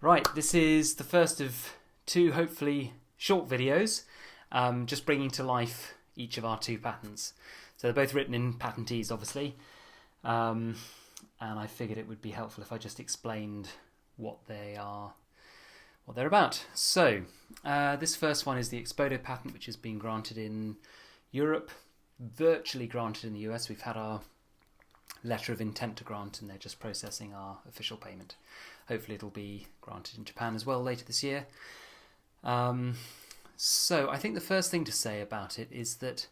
Right, this is the first of two hopefully short videos, just bringing to life each of our two patents. So they're both written in Patentese, obviously, and I figured it would be helpful if I just explained what they are, what they're about. So this first one is the EXPODO patent, which has been granted in Europe, virtually granted in the US. We've had our letter of intent to grant and they're just processing our official payment. Hopefully it'll be granted in Japan as well later this year. So I think the first thing to say about it is that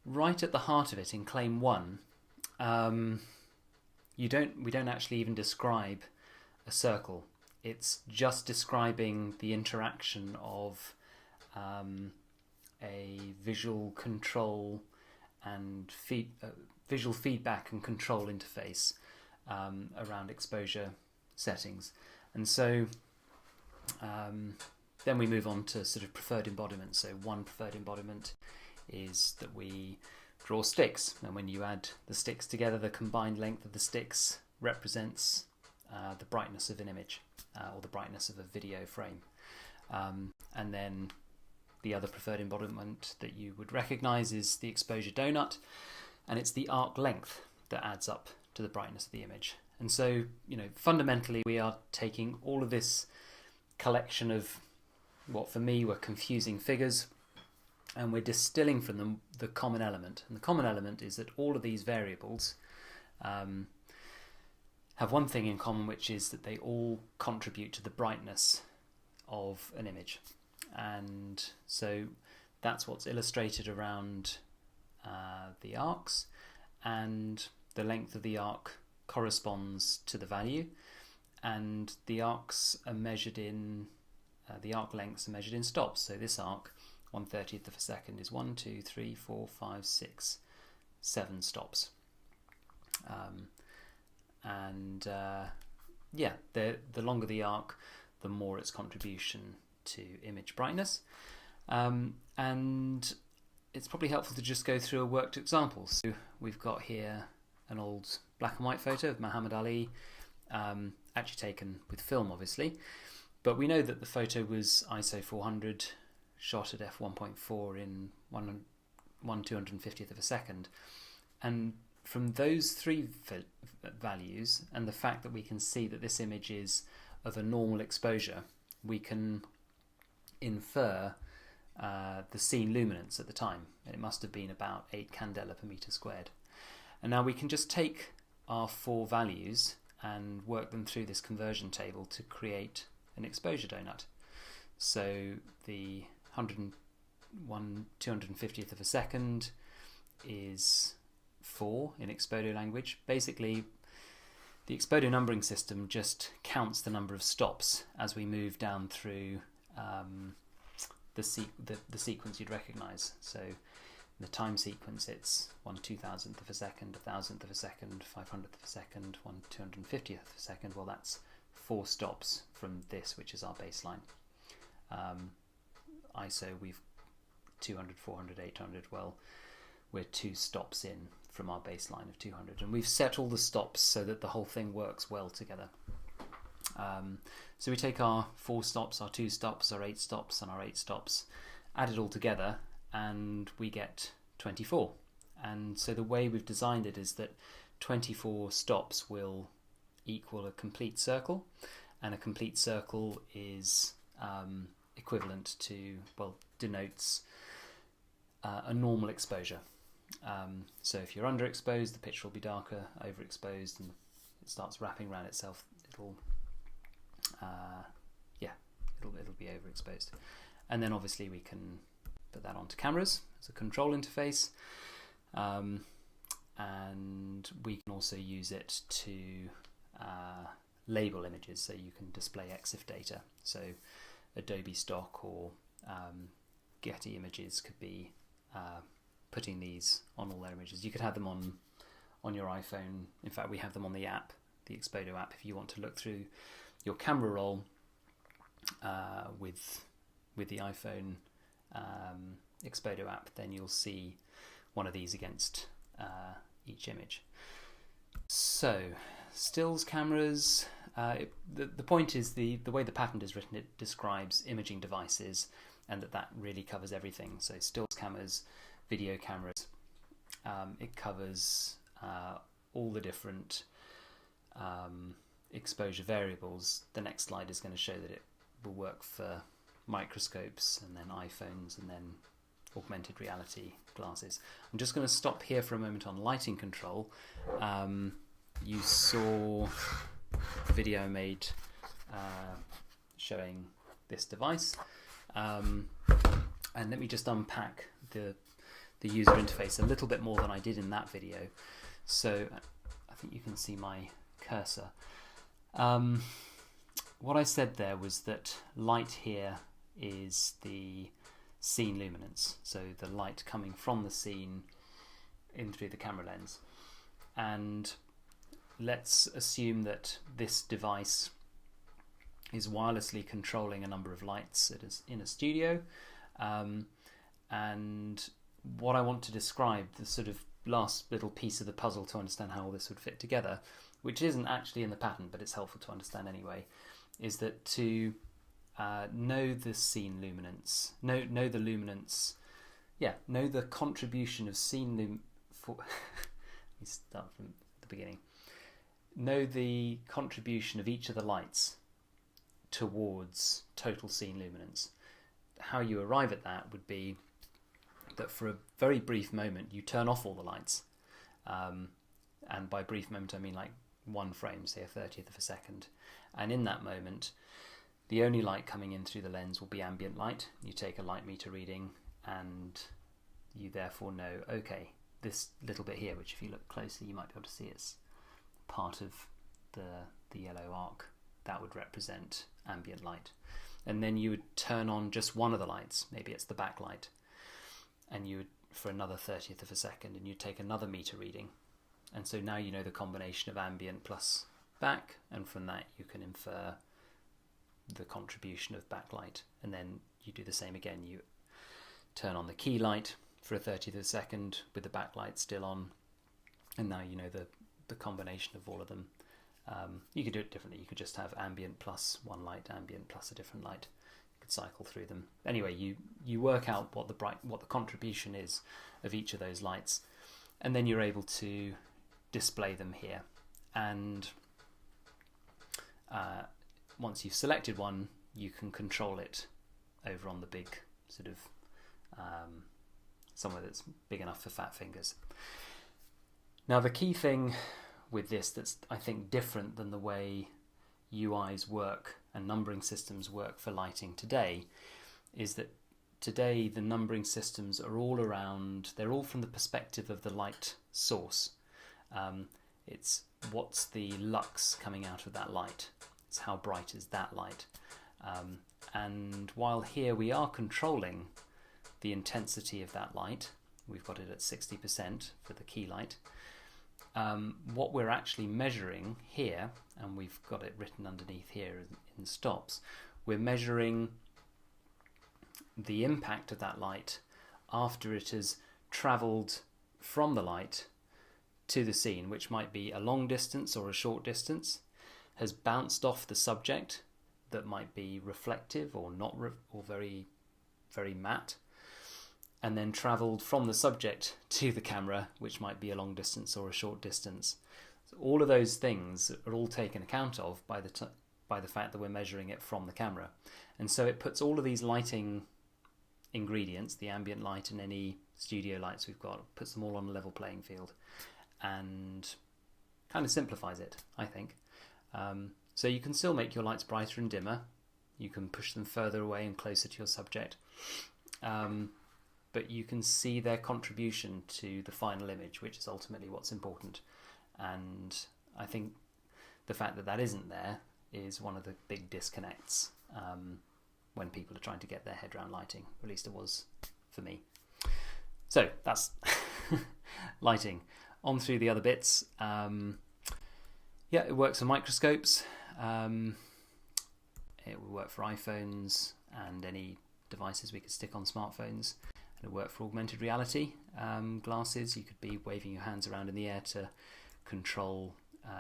right at the heart of it, in Claim 1, we don't actually even describe a circle. It's just describing the interaction of a visual control and visual feedback and control interface around exposure settings. And so then we move on to sort of preferred embodiment. So one preferred embodiment is that we draw sticks, and when you add the sticks together, the combined length of the sticks represents the brightness of an image or the brightness of a video frame. And then the other preferred embodiment that you would recognize is the exposure donut, and it's the arc length that adds up to the brightness of the image. And so, fundamentally we are taking all of this collection of what for me were confusing figures, and we're distilling from them the common element. And the common element is that all of these variables have one thing in common, which is that they all contribute to the brightness of an image. And so that's what's illustrated around the arcs, and the length of the arc corresponds to the value, and the arcs are measured in the arc lengths are measured in stops. So this arc, 1/30th of a second, is 1, 2, 3, 4, 5, 6, 7 stops. The longer the arc, the more its contribution to image brightness. And it's probably helpful to just go through a worked example. So we've got here an old black and white photo of Muhammad Ali, actually taken with film obviously, but we know that the photo was ISO 400, shot at f1.4 in 1/250th of a second. And from those three values, and the fact that we can see that this image is of a normal exposure, we can infer the scene luminance at the time. And it must have been about 8 candela per meter squared. And now we can just take our four values and work them through this conversion table to create an exposure donut. So the 1/250th of a second is 4 in EXPODO language. Basically, the EXPODO numbering system just counts the number of stops as we move down through the sequence you'd recognize. So in the time sequence, it's 1/2000th of a second, 1,000th of a second, 500th of a second, 1/250th of a second. Well, that's 4 stops from this, which is our baseline. ISO, we've 200, 400, 800. Well, we're 2 stops in from our baseline of 200, and we've set all the stops so that the whole thing works well together. So we take our 4 stops, our 2 stops, our 8 stops, and our 8 stops, add it all together, and we get 24. And so the way we've designed it is that 24 stops will equal a complete circle, and a complete circle is equivalent to, well, denotes a normal exposure. So if you're underexposed, the picture will be darker. Overexposed, and it starts wrapping around itself, it'll be overexposed. And then obviously we can put that onto cameras as a control interface, and we can also use it to label images, so you can display EXIF data. So Adobe stock or Getty images could be putting these on all their images. You could have them on your iPhone. In fact, we have them on the app, the EXPODO app. If you want to look through your camera roll with the iPhone EXPODO app, then you'll see one of these against each image. So stills cameras, The point is the way the patent is written, it describes imaging devices, and that really covers everything. So still cameras, video cameras. It covers all the different exposure variables. The next slide is going to show that it will work for microscopes, and then iPhones, and then augmented reality glasses. I'm just going to stop here for a moment on lighting control. You saw the video I made showing this device, and let me just unpack the user interface a little bit more than I did in that video. So I think you can see my cursor. What I said there was that light here is the scene luminance, so the light coming from the scene in through the camera lens. And let's assume that this device is wirelessly controlling a number of lights in a studio, and what I want to describe, the sort of last little piece of the puzzle to understand how all this would fit together, which isn't actually in the patent but it's helpful to understand anyway, is that to know the scene luminance, know the luminance, know the contribution of scene let me start from the beginning. Know the contribution of each of the lights towards total scene luminance. How you arrive at that would be that for a very brief moment you turn off all the lights, and by brief moment I mean like one frame, say a 30th of a second, and in that moment the only light coming in through the lens will be ambient light. You take a light meter reading and you therefore know, okay, this little bit here, which if you look closely you might be able to see it's part of the yellow arc, that would represent ambient light. And then you would turn on just one of the lights, maybe it's the backlight, and you would, for another 30th of a second, and you'd take another meter reading. And so now you know the combination of ambient plus back, and from that you can infer the contribution of backlight. And then you do the same again. You turn on the key light for a 30th of a second with the backlight still on, and now you know the combination of all of them. You could do it differently. You could just have ambient plus one light, ambient plus a different light. You could cycle through them. Anyway, you work out what the contribution is of each of those lights, and then you're able to display them here. And once you've selected one, you can control it over on the big sort of somewhere that's big enough for fat fingers. Now the key thing with this that's I think different than the way UIs work and numbering systems work for lighting today is that today the numbering systems are all around, they're all from the perspective of the light source. It's what's the lux coming out of that light. It's how bright is that light. And while here we are controlling the intensity of that light, we've got it at 60% for the key light. What we're actually measuring here, and we've got it written underneath here in stops, we're measuring the impact of that light after it has travelled from the light to the scene, which might be a long distance or a short distance, has bounced off the subject that might be reflective or not, or very, very matte, and then travelled from the subject to the camera, which might be a long distance or a short distance. So all of those things are all taken account of by the fact that we're measuring it from the camera. And so it puts all of these lighting ingredients, the ambient light and any studio lights we've got, puts them all on a level playing field and kind of simplifies it, I think. So you can still make your lights brighter and dimmer. You can push them further away and closer to your subject. But you can see their contribution to the final image, which is ultimately what's important. And I think the fact that that isn't there is one of the big disconnects when people are trying to get their head around lighting. At least it was for me. So that's lighting. On through the other bits. It works on microscopes. It will work for iPhones and any devices we could stick on smartphones. It'll work for augmented reality glasses. You could be waving your hands around in the air to control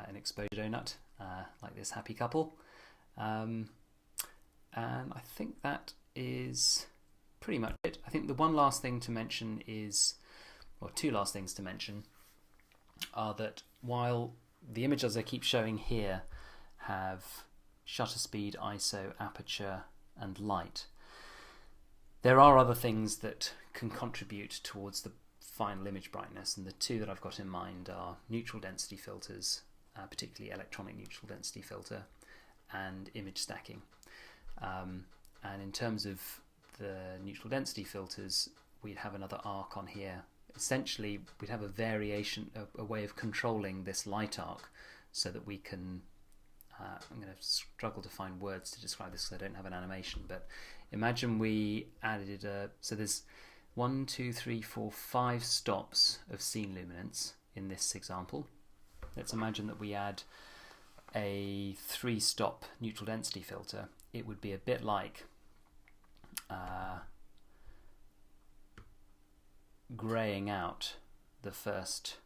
an exposure donut. like this happy couple. And I think that is pretty much it. I think the one last thing to mention is, or two last things to mention, are that while the images I keep showing here have shutter speed, ISO, aperture and light, there are other things that can contribute towards the final image brightness, and the two that I've got in mind are neutral density filters, particularly electronic neutral density filter, and image stacking. And in terms of the neutral density filters, we'd have another arc on here. Essentially, we'd have a variation, a way of controlling this light arc so that we can, I'm going to struggle to find words to describe this because I don't have an animation, but imagine we added so there's 1, 2, 3, 4, 5 stops of scene luminance in this example. Let's imagine that we add a 3-stop neutral density filter. It would be a bit like greying out the first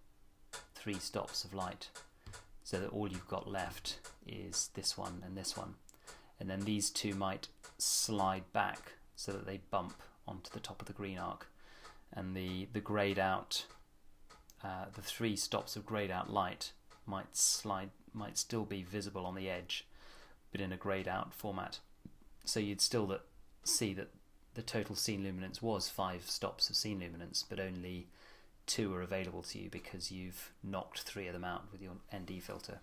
3 stops of light, so that all you've got left is this one and this one, and then these two might slide back so that they bump onto the top of the green arc, and the greyed out, the 3 stops of greyed out light might still be visible on the edge, but in a greyed out format. So you'd still see that the total scene luminance was 5 stops of scene luminance, but only 2 are available to you because you've knocked 3 of them out with your ND filter.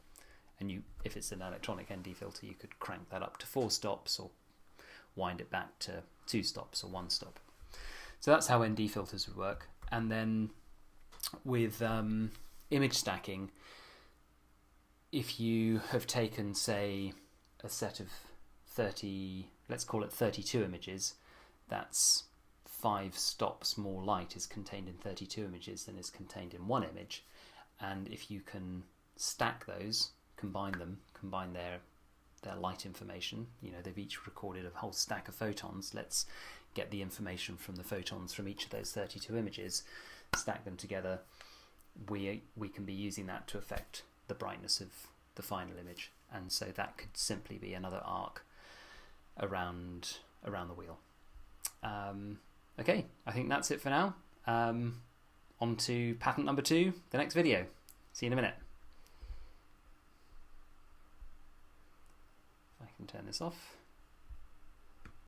And if it's an electronic ND filter, you could crank that up to 4 stops or wind it back to 2 stops or 1 stop. So that's how ND filters would work. And then with image stacking, if you have taken, say, a set of 30, let's call it 32 images, that's 5 stops more light is contained in 32 images than is contained in 1 image. And if you can stack those, combine their light information, they've each recorded a whole stack of photons, let's get the information from the photons from each of those 32 images, stack them together, we can be using that to affect the brightness of the final image. And so that could simply be another arc around the wheel. Okay, I think that's it for now. On to patent number 2, the next video. See you in a minute. If I can turn this off.